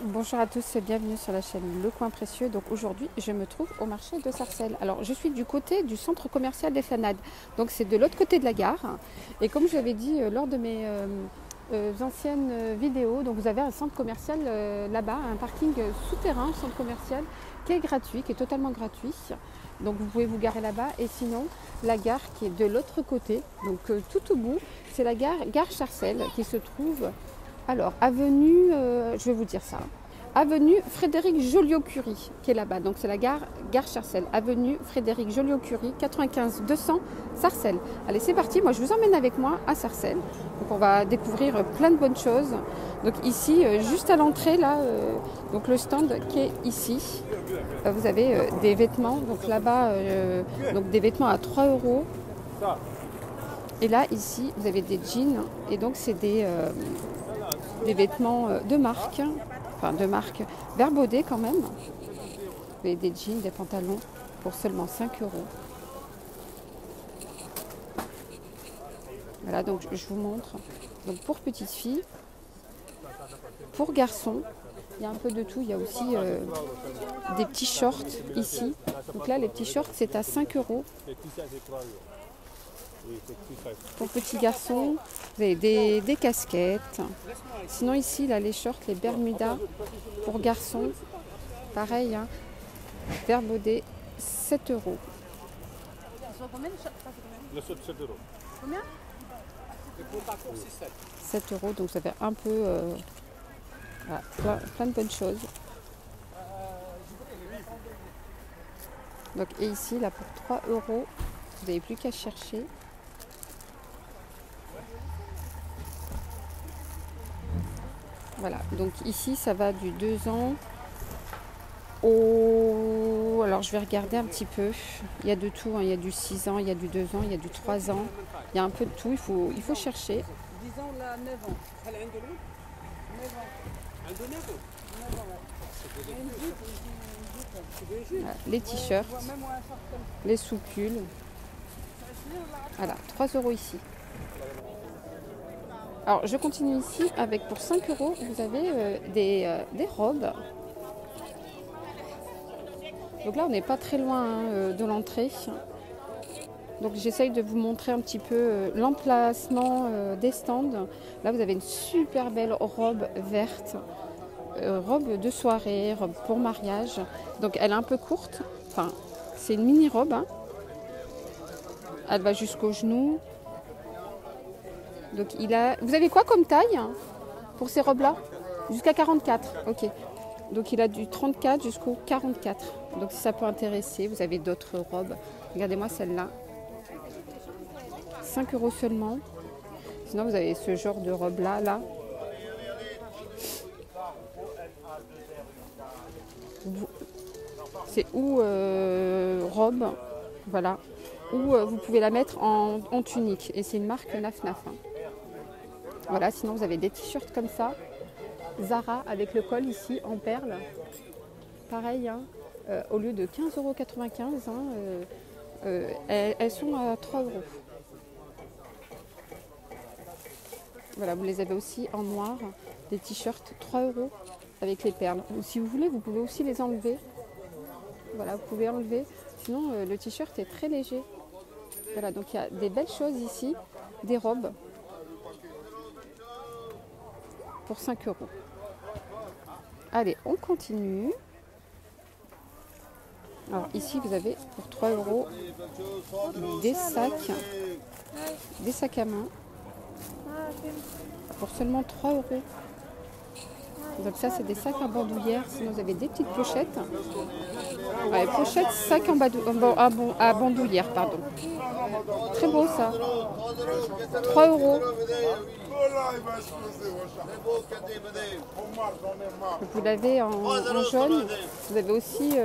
Bonjour à tous et bienvenue sur la chaîne Le Coin Précieux. Donc aujourd'hui, je me trouve au marché de Sarcelles. Alors je suis du côté du centre commercial des Fanades. Donc c'est de l'autre côté de la gare. Et comme je l'avais dit lors de mes anciennes vidéos, donc vous avez un centre commercial là-bas, un parking souterrain, centre commercial qui est gratuit, qui est totalement gratuit. Donc vous pouvez vous garer là-bas. Et sinon, la gare qui est de l'autre côté, donc tout au bout, c'est la gare Sarcelles qui se trouve... Alors, avenue, je vais vous dire ça, avenue Frédéric Joliot-Curie, qui est là-bas. Donc, c'est la gare Sarcelles, avenue Frédéric Joliot-Curie, 95 200 Sarcelles. Allez, c'est parti. Moi, je vous emmène avec moi à Sarcelles. Donc, on va découvrir plein de bonnes choses. Donc, ici, juste à l'entrée, là, donc le stand qui est ici, vous avez des vêtements. Donc, là-bas, donc des vêtements à 3 €. Et là, ici, vous avez des jeans. Et donc, c'est des vêtements de marque, Verbaudet quand même. Vous avez des jeans, des pantalons pour seulement 5 €. Voilà, donc je vous montre. Donc pour petites filles, pour garçons, il y a un peu de tout. Il y a aussi des petits shorts ici. Donc là, les petits shorts, c'est à 5 €. Pour petits garçons, vous avez des casquettes. Sinon ici, là, les shorts, les bermudas pour garçons, pareil, hein, Verbaudet, 7 €. Combien 7 €, donc vous avez un peu voilà, plein de bonnes choses. Donc, et ici, là, pour 3 €, vous n'avez plus qu'à chercher. Voilà, donc ici ça va du 2 ans au... Alors je vais regarder un petit peu. Il y a de tout, hein. Il y a du 6 ans, il y a du 2 ans, il y a du 3 ans. Il y a un peu de tout, il faut chercher. 10 ans, là, 9 ans. 9 ans. Voilà, les t-shirts, les sous-pulls. Voilà, 3 € ici. Alors je continue ici avec pour 5 €, vous avez des robes. Donc là on n'est pas très loin de l'entrée. Donc j'essaye de vous montrer un petit peu l'emplacement des stands. Là vous avez une super belle robe verte, robe de soirée, robe pour mariage. Donc elle est un peu courte, enfin c'est une mini robe, hein. Elle va jusqu'aux genoux. Donc il a... Vous avez quoi comme taille pour ces robes-là? Jusqu'à 44, ok. Donc il a du 34 jusqu'au 44. Donc si ça peut intéresser, vous avez d'autres robes. Regardez-moi celle-là. 5 € seulement. Sinon vous avez ce genre de robe-là, là. C'est ou robe, voilà. Ou vous pouvez la mettre en tunique. Et c'est une marque Naf Naf, hein. Voilà, sinon vous avez des t-shirts comme ça, Zara avec le col ici en perles. Pareil, hein, au lieu de 15,95 €, hein, elles sont à 3 €. Voilà, vous les avez aussi en noir, des t-shirts 3 € avec les perles. Ou si vous voulez, vous pouvez aussi les enlever. Voilà, vous pouvez enlever. Sinon, le t-shirt est très léger. Voilà, donc il y a des belles choses ici, des robes. Pour 5 €. Allez, on continue. Alors ici, vous avez pour 3 € des sacs à main pour seulement 3 €. Donc ça, c'est des sacs en bandoulière. Sinon, vous avez des petites pochettes. Ouais, pochettes, sacs à bandoulière, pardon. Très beau ça. 3 €. Vous l'avez en jaune. Vous avez aussi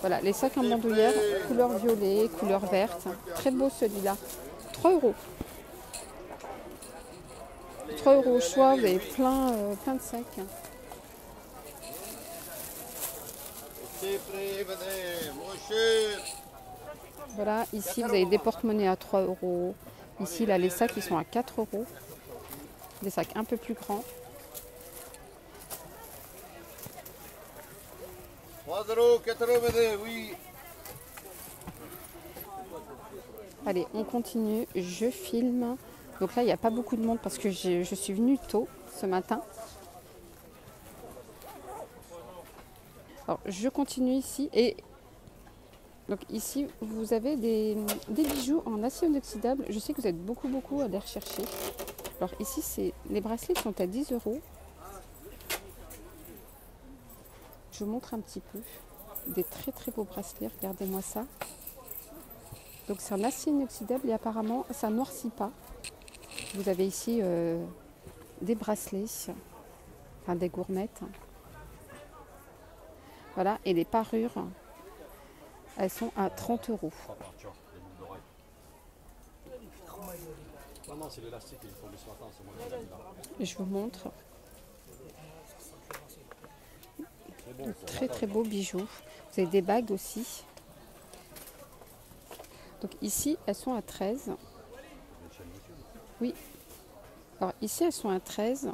voilà, les sacs en bandoulière, couleur violet, couleur verte. Très beau celui-là. 3 €. 3 € au choix, vous avez plein de sacs. Voilà, ici vous avez des porte-monnaies à 3 €, Ici, là, les sacs, ils sont à 4 euros. Des sacs un peu plus grands. 3 euros, 4 euros, oui. Allez, on continue. Je filme. Donc là, il n'y a pas beaucoup de monde parce que je suis venue tôt ce matin. Alors, je continue ici. Et donc ici, vous avez des bijoux en acier inoxydable. Je sais que vous êtes beaucoup à les rechercher. Alors ici, les bracelets sont à 10 euros. Je vous montre un petit peu. Des très beaux bracelets. Regardez-moi ça. Donc c'est un acier inoxydable et apparemment, ça ne noircit pas. Vous avez ici des bracelets, enfin des gourmettes. Voilà, et les parures, elles sont à 30 euros. Je vous montre. Très beaux bijoux. Vous avez des bagues aussi. Donc ici, elles sont à 13. Oui. Alors ici, elles sont à 13.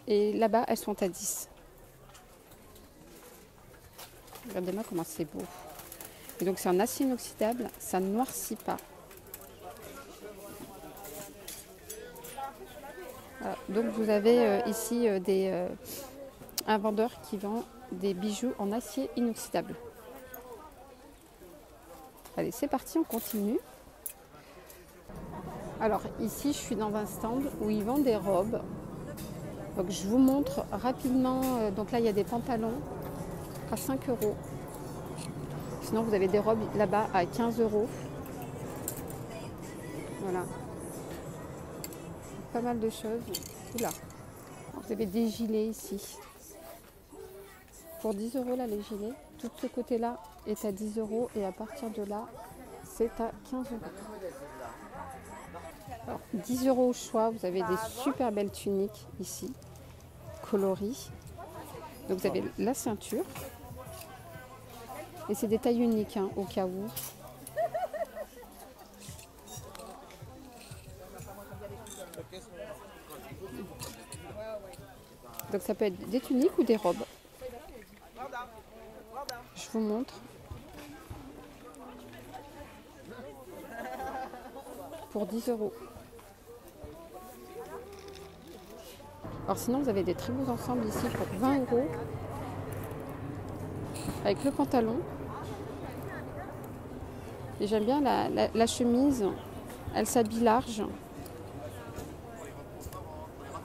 Et là-bas, elles sont à 10. Regardez-moi comment c'est beau. Et donc c'est un acier inoxydable, ça ne noircit pas. Voilà. Donc vous avez ici un vendeur qui vend des bijoux en acier inoxydable. Allez, c'est parti, on continue. Alors ici, je suis dans un stand où ils vendent des robes. Donc je vous montre rapidement. Donc là, il y a des pantalons à 5 euros. Sinon, vous avez des robes là-bas à 15 euros. Voilà. Pas mal de choses. Oula. Vous avez des gilets ici. Pour 10 euros là, les gilets. Tout ce côté-là est à 10 euros et à partir de là, c'est à 15 euros. Alors, 10 euros au choix. Vous avez des super belles tuniques ici, coloris. Donc vous avez la ceinture. Et c'est des tailles uniques, hein, au cas où. Donc ça peut être des tuniques ou des robes. Je vous montre. Pour 10 euros. Alors sinon, vous avez des très beaux ensembles ici pour 20 euros. Avec le pantalon. Et j'aime bien la chemise. Elle s'habille large.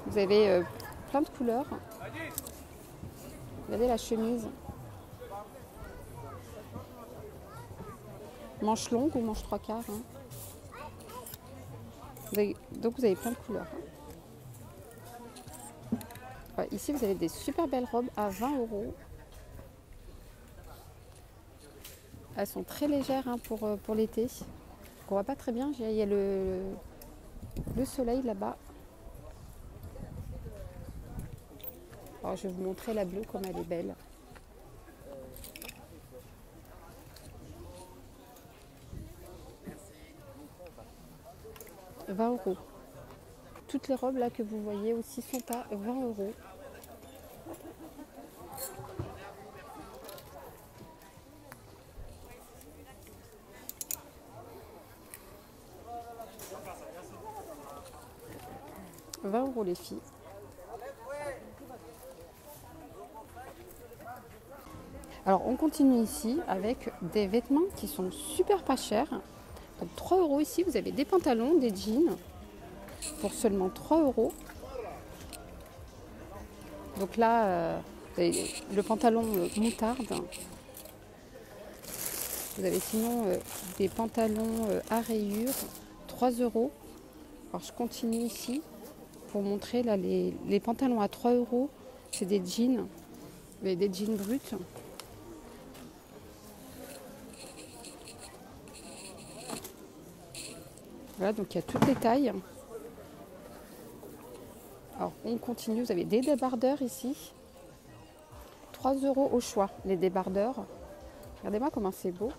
Vous avez plein de couleurs. Regardez la chemise. Manche longue ou manche 3/4. Hein. Donc vous avez plein de couleurs. Hein. Ouais, ici, vous avez des super belles robes à 20 euros. Elles sont très légères, hein, pour l'été. On voit pas très bien. Il y a le soleil là-bas. Alors, je vais vous montrer la bleue comme elle est belle. « 20 euros. Toutes les robes là que vous voyez aussi sont à 20 euros. « 20 euros les filles. Alors on continue ici avec des vêtements qui sont super pas chers. Donc 3 euros ici, vous avez des pantalons, des jeans pour seulement 3 euros. Donc là, vous avez le pantalon moutarde. Vous avez sinon des pantalons à rayures, 3 euros. Alors je continue ici pour montrer là les pantalons à 3 euros. C'est des jeans, vous avez des jeans bruts. Voilà, donc il y a toutes les tailles. Alors on continue, vous avez des débardeurs ici. 3 euros au choix, les débardeurs. Regardez-moi comment c'est beau.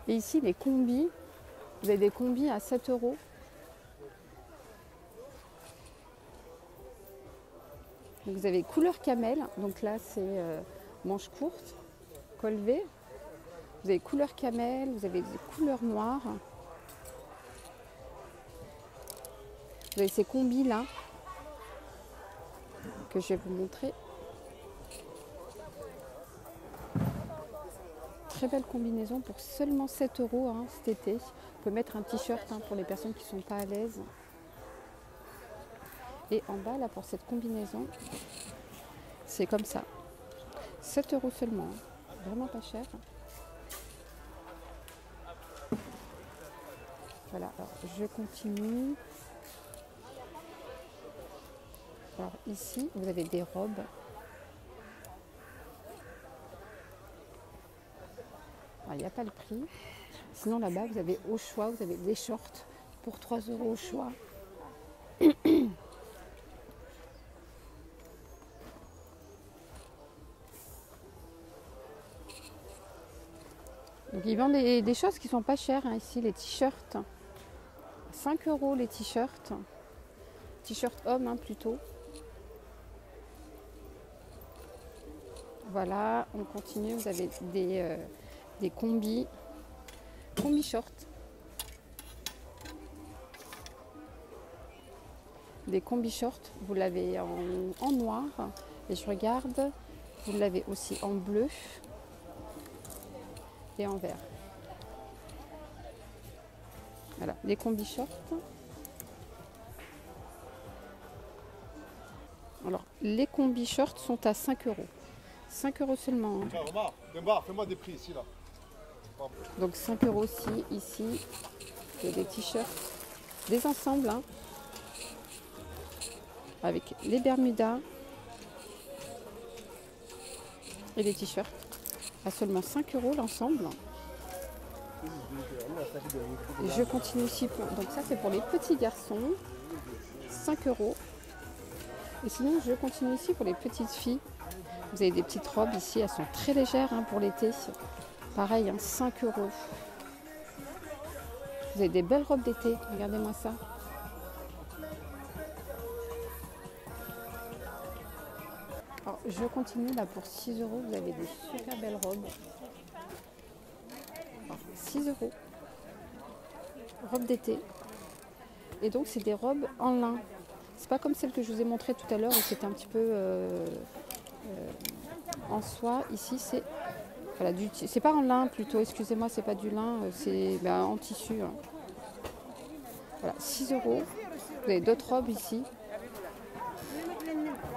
Et ici, les combis. Vous avez des combis à 7 euros. Donc vous avez couleur camel. Donc là, c'est manche courte, col V. Vous avez couleur camel, vous avez des couleurs noires. Vous avez ces combis là que je vais vous montrer. Très belle combinaison pour seulement 7 euros hein, cet été. On peut mettre un t-shirt hein, pour les personnes qui ne sont pas à l'aise. Et en bas là pour cette combinaison, c'est comme ça. 7 euros seulement. Hein. Vraiment pas cher. Voilà, alors je continue. Alors ici, vous avez des robes. Il n'y a pas le prix. Sinon là-bas, vous avez au choix, vous avez des shorts pour 3 euros au choix. Donc ils vendent des choses qui sont pas chères hein, ici, les t-shirts. 5 euros les t-shirts. T-shirt homme hein, plutôt. Voilà, on continue. Vous avez des combis shorts. Des combis shorts, vous l'avez en noir. Et je regarde, vous l'avez aussi en bleu et en vert. Voilà, les combis shorts. Alors, les combis shorts sont à 5 euros. 5 euros seulement. Omar, démarre, fais-moi des prix ici là. Donc 5 euros aussi, ici. Il y a des t-shirts, des ensembles. Hein, avec les bermudas et les t-shirts. À seulement 5 euros l'ensemble. Et je continue ici. Donc ça c'est pour les petits garçons. 5 euros. Et sinon je continue ici pour les petites filles. Vous avez des petites robes ici, elles sont très légères hein, pour l'été. Pareil, hein, 5 euros. Vous avez des belles robes d'été, regardez-moi ça. Alors, je continue là pour 6 euros, vous avez des super belles robes. Alors, 6 euros. Robe d'été. Et donc c'est des robes en lin. C'est pas comme celle que je vous ai montrée tout à l'heure où c'était un petit peu en soie. Ici c'est voilà, c'est pas en lin plutôt, excusez-moi, c'est pas du lin, c'est en tissu. Hein. Voilà, 6 euros. Vous avez d'autres robes ici.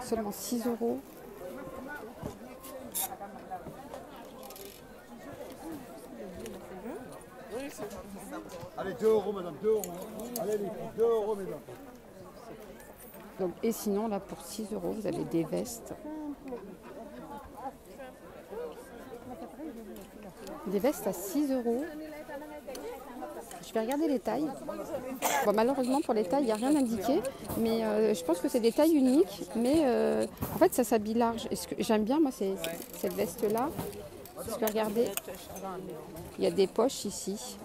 Seulement 6 euros. Allez, 2 euros madame, 2 euros. Allez, 2 euros mesdames. Donc, et sinon, là, pour 6 euros, vous avez des vestes. Des vestes à 6 euros. Je vais regarder les tailles. Bon, malheureusement, pour les tailles, il n'y a rien indiqué. Mais je pense que c'est des tailles uniques. Mais en fait, ça s'habille large. Et j'aime bien, moi, cette veste-là. Parce que regardez, il y a des poches ici.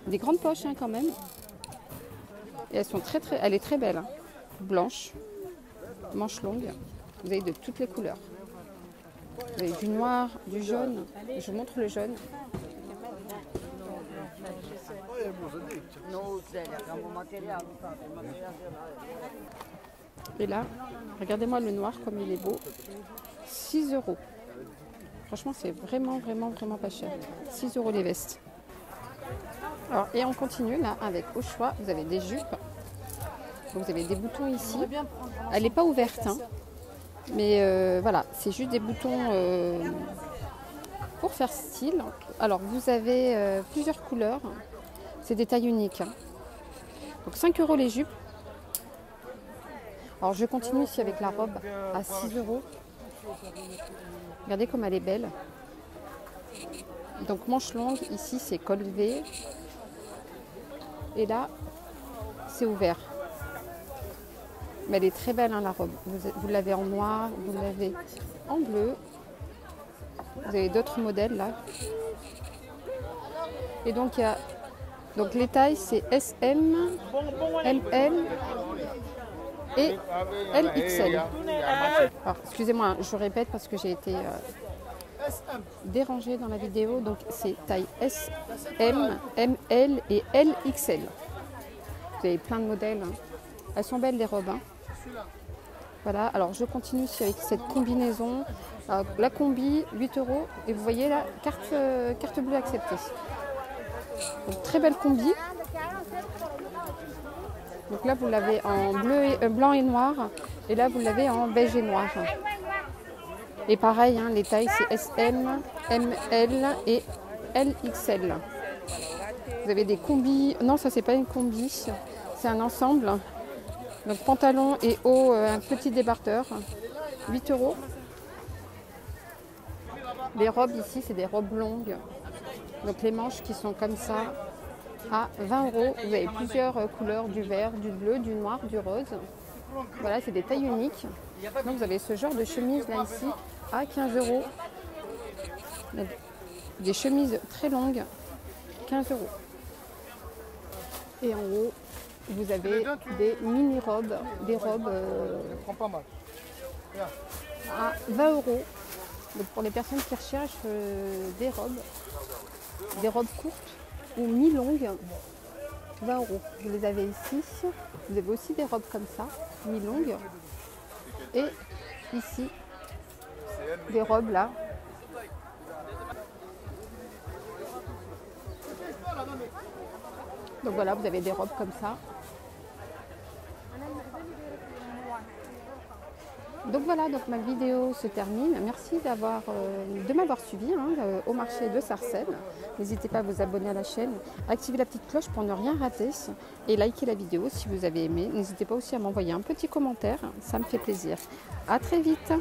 Des grandes poches, hein, quand même. Et elles sont elle est très belle. Hein. Blanche, manche longue. Vous avez de toutes les couleurs. Vous avez du noir, du jaune. Je vous montre le jaune. Et là, regardez-moi le noir comme il est beau. 6 euros. Franchement, c'est vraiment, vraiment, vraiment pas cher. 6 euros les vestes. Alors, et on continue là avec au choix. Vous avez des jupes. Donc, vous avez des boutons ici. Elle n'est pas ouverte. Hein. Mais voilà, c'est juste des boutons pour faire style. Alors, vous avez plusieurs couleurs. C'est des tailles uniques. Hein. Donc, 5 euros les jupes. Alors, je continue ici avec la robe à 6 euros. Regardez comme elle est belle. Donc, manche longue. Ici, c'est col V. Et là, c'est ouvert. Mais elle est très belle, hein, la robe. Vous l'avez en noir, vous l'avez en bleu. Vous avez d'autres modèles là. Et donc, il y a, donc les tailles, c'est SM, ML et LXL. Alors, excusez-moi, je répète parce que j'ai été dérangée dans la vidéo. Donc, c'est taille S, M, ML et LXL. Vous avez plein de modèles. Elles sont belles, les robes. Hein. Voilà, alors je continue ici avec cette combinaison. La combi, 8 € et vous voyez la carte bleue acceptée. Donc, très belle combi. Donc là vous l'avez en blanc et noir et là vous l'avez en beige et noir. Et pareil, hein, les tailles c'est SM, ML et LXL. Vous avez des combis, non ça c'est pas une combi, c'est un ensemble. Donc pantalon et haut, un petit débardeur, 8 €. Les robes ici, c'est des robes longues. Donc les manches qui sont comme ça à 20 €. Vous avez plusieurs couleurs, du vert, du bleu, du noir, du rose. Voilà, c'est des tailles uniques. Donc vous avez ce genre de chemise là ici à 15 €. Des chemises très longues, 15 €. Et en haut, vous avez des mini-robes, des robes à 20 €. Donc pour les personnes qui recherchent des robes courtes ou mi-longues, 20 €. Vous les avez ici. Vous avez aussi des robes comme ça, mi-longues. Et ici, des robes là. Donc voilà, vous avez des robes comme ça. Donc voilà, donc ma vidéo se termine. Merci de m'avoir suivi au marché de Sarcelles. N'hésitez pas à vous abonner à la chaîne, activer la petite cloche pour ne rien rater et liker la vidéo si vous avez aimé. N'hésitez pas aussi à m'envoyer un petit commentaire, ça me fait plaisir. À très vite.